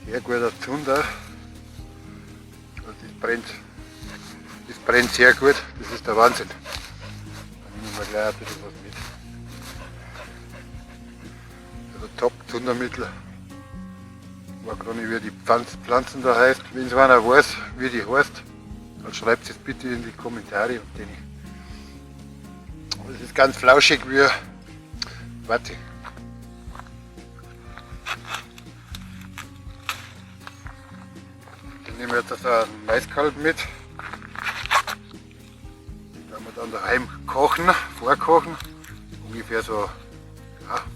Sehr guter Zunder. Das brennt sehr gut, das ist der Wahnsinn. Da nehmen wir gleich ein bisschen was mit. Also Top-Zundermittel. Ich weiß gar nicht, wie die Pflanzen da heißt. Wenn es einer weiß, wie die heißt, dann schreibt es bitte in die Kommentare. Und das ist ganz flauschig wie Warte. Dann nehmen wir jetzt einen Maiskolben mit. Den werden wir dann daheim kochen, vorkochen. Ungefähr so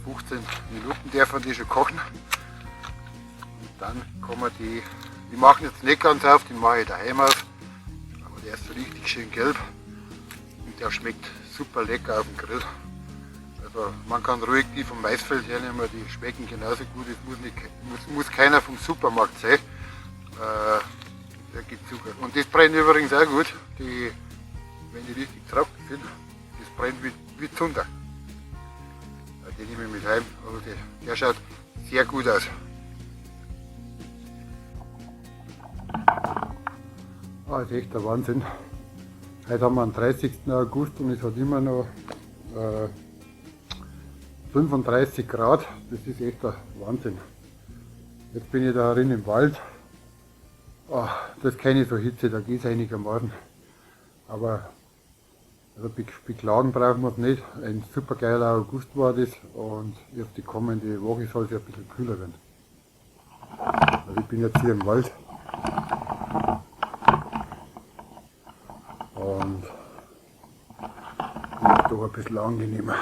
15 Minuten dürfen die schon kochen. Und dann kann man die machen jetzt nicht ganz auf, den mache ich daheim auf. Aber der ist so richtig schön gelb und der schmeckt super lecker auf dem Grill. Also man kann ruhig die vom Maisfeld hernehmen, die schmecken genauso gut. Es muss keiner vom Supermarkt sein. Der geht super. Und das brennt übrigens auch gut, wenn die richtig trocken sind. Das brennt wie Zunder. Den nehme ich mit heim, aber der schaut sehr gut aus. Das ist echt der Wahnsinn. Heute haben wir den 30. August und es hat immer noch 35 Grad. Das ist echt der Wahnsinn. Jetzt bin ich da drin im Wald. Das ist keine so Hitze, da geht es einigermaßen. Aber also beklagen brauchen wir es nicht. Ein super geiler August war das und auf die kommende Woche soll es ja ein bisschen kühler werden. Also ich bin jetzt hier im Wald und ist doch ein bisschen angenehmer.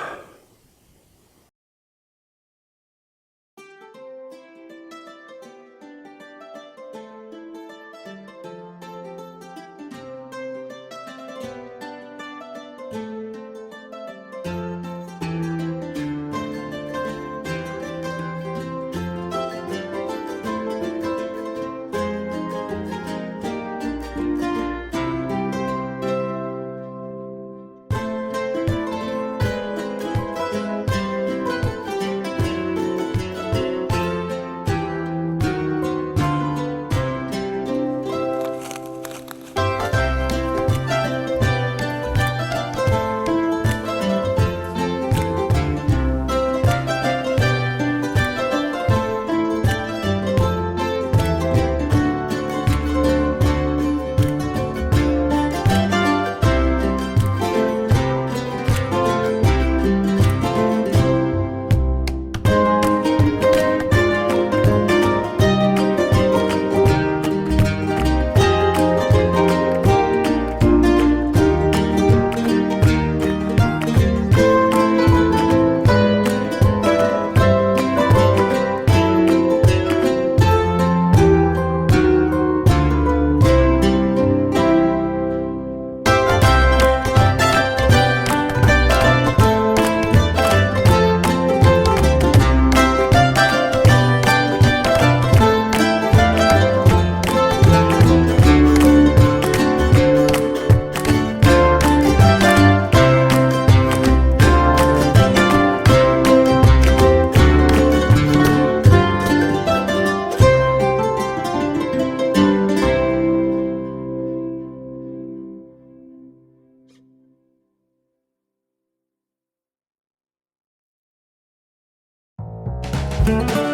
Tschüss.